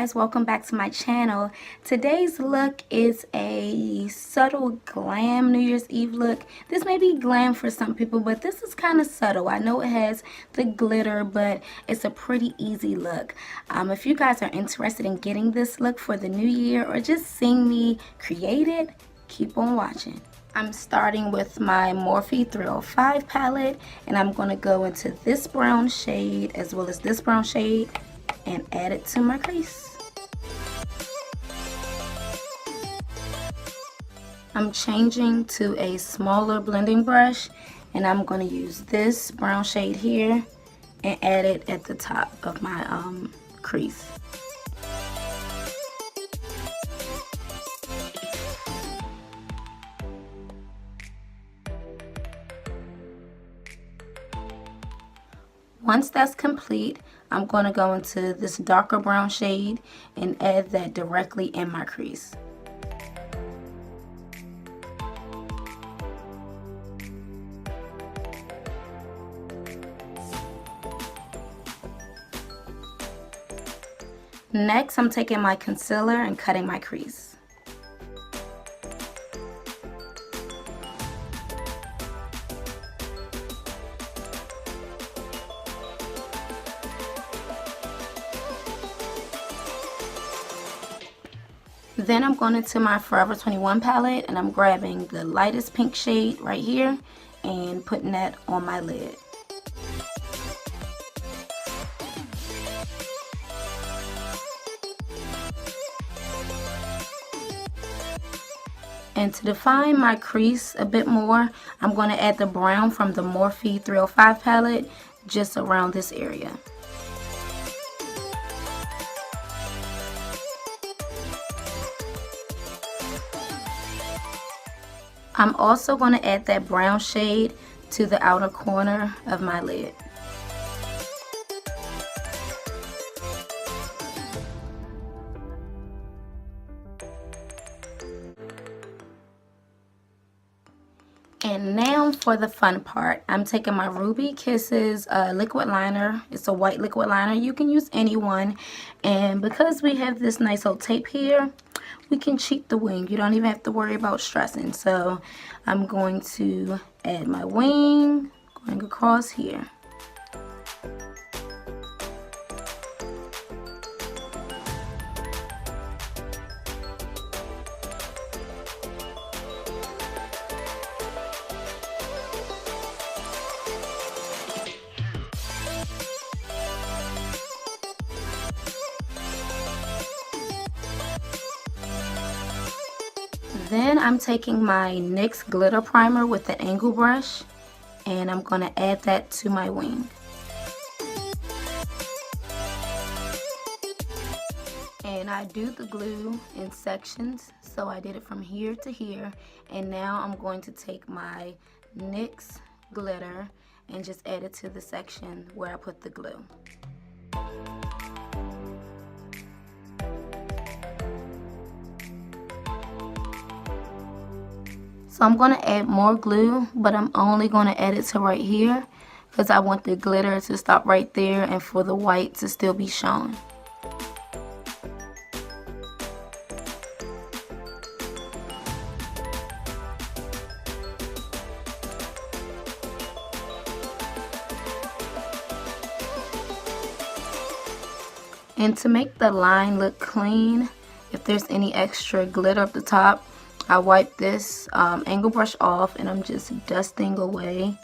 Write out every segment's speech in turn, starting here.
guys, welcome back to my channel. Today's look is a subtle glam New Year's Eve look. This may be glam for some people, but this is kind of subtle. I know it has the glitter, but it's a pretty easy look. If you guys are interested in getting this look for the new year or just seeing me create it, keep on watching. I'm starting with my Morphe 305 palette, and I'm going to go into this brown shade as well as this brown shade and add it to my crease. I'm changing to a smaller blending brush, and I'm going to use this brown shade here and add it at the top of my crease. Once that's complete, I'm going to go into this darker brown shade and add that directly in my crease. Next, I'm taking my concealer and cutting my crease. Then I'm going into my Forever 21 palette, and I'm grabbing the lightest pink shade right here and putting that on my lid. And to define my crease a bit more, I'm going to add the brown from the Morphe 305 palette just around this area. I'm also going to add that brown shade to the outer corner of my lid. And now for the fun part. I'm taking my Ruby Kisses liquid liner. It's a white liquid liner. You can use any one. And because we have this nice old tape here, we can cheat the wing. You don't even have to worry about stressing. So I'm going to add my wing, going across here. Then I'm taking my NYX glitter primer with the angle brush, and I'm going to add that to my wing. And I do the glue in sections, so I did it from here to here. And now I'm going to take my NYX glitter and just add it to the section where I put the glue. So I'm going to add more glue, but I'm only going to add it to right here because I want the glitter to stop right there and for the white to still be shown. And to make the line look clean, if there's any extra glitter up the top, I wipe this angle brush off, and I'm just dusting away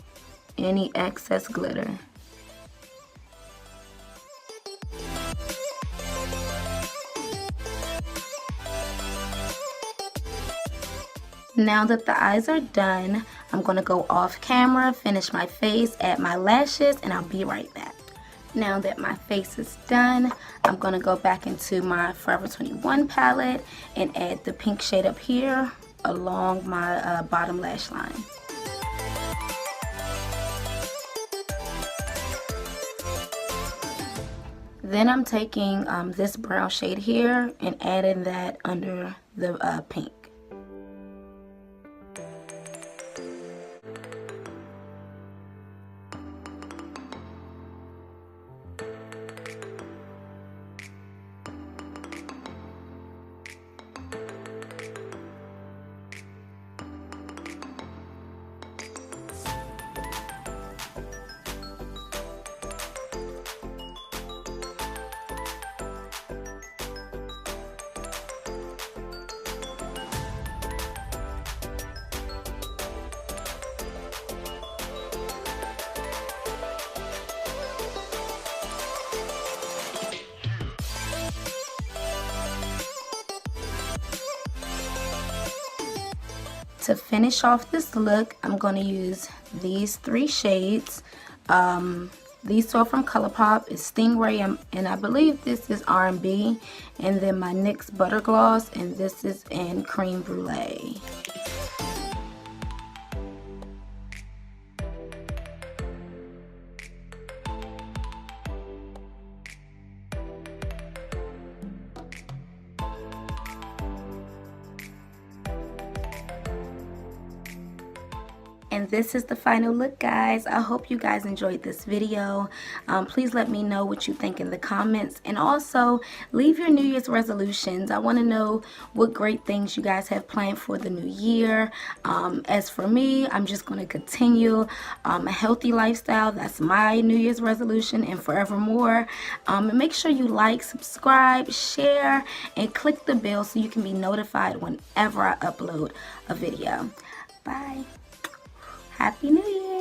any excess glitter. Now that the eyes are done, I'm going to go off camera, finish my face, add my lashes, and I'll be right back. Now that my face is done, I'm going to go back into my Forever 21 palette and add the pink shade up here along my bottom lash line. Then I'm taking this brown shade here and adding that under the pink. To finish off this look, I'm going to use these 3 shades. These two are from Colourpop. It's Stingray, and I believe this is R&B. And then my NYX Butter Gloss, and this is in Cream Brulee. And this is the final look, guys. I hope you guys enjoyed this video. Please let me know what you think in the comments. And also, leave your New Year's resolutions. I want to know what great things you guys have planned for the new year. As for me, I'm just going to continue a healthy lifestyle. That's my New Year's resolution and forevermore. And make sure you like, subscribe, share, and click the bell so you can be notified whenever I upload a video. Bye. Happy New Year!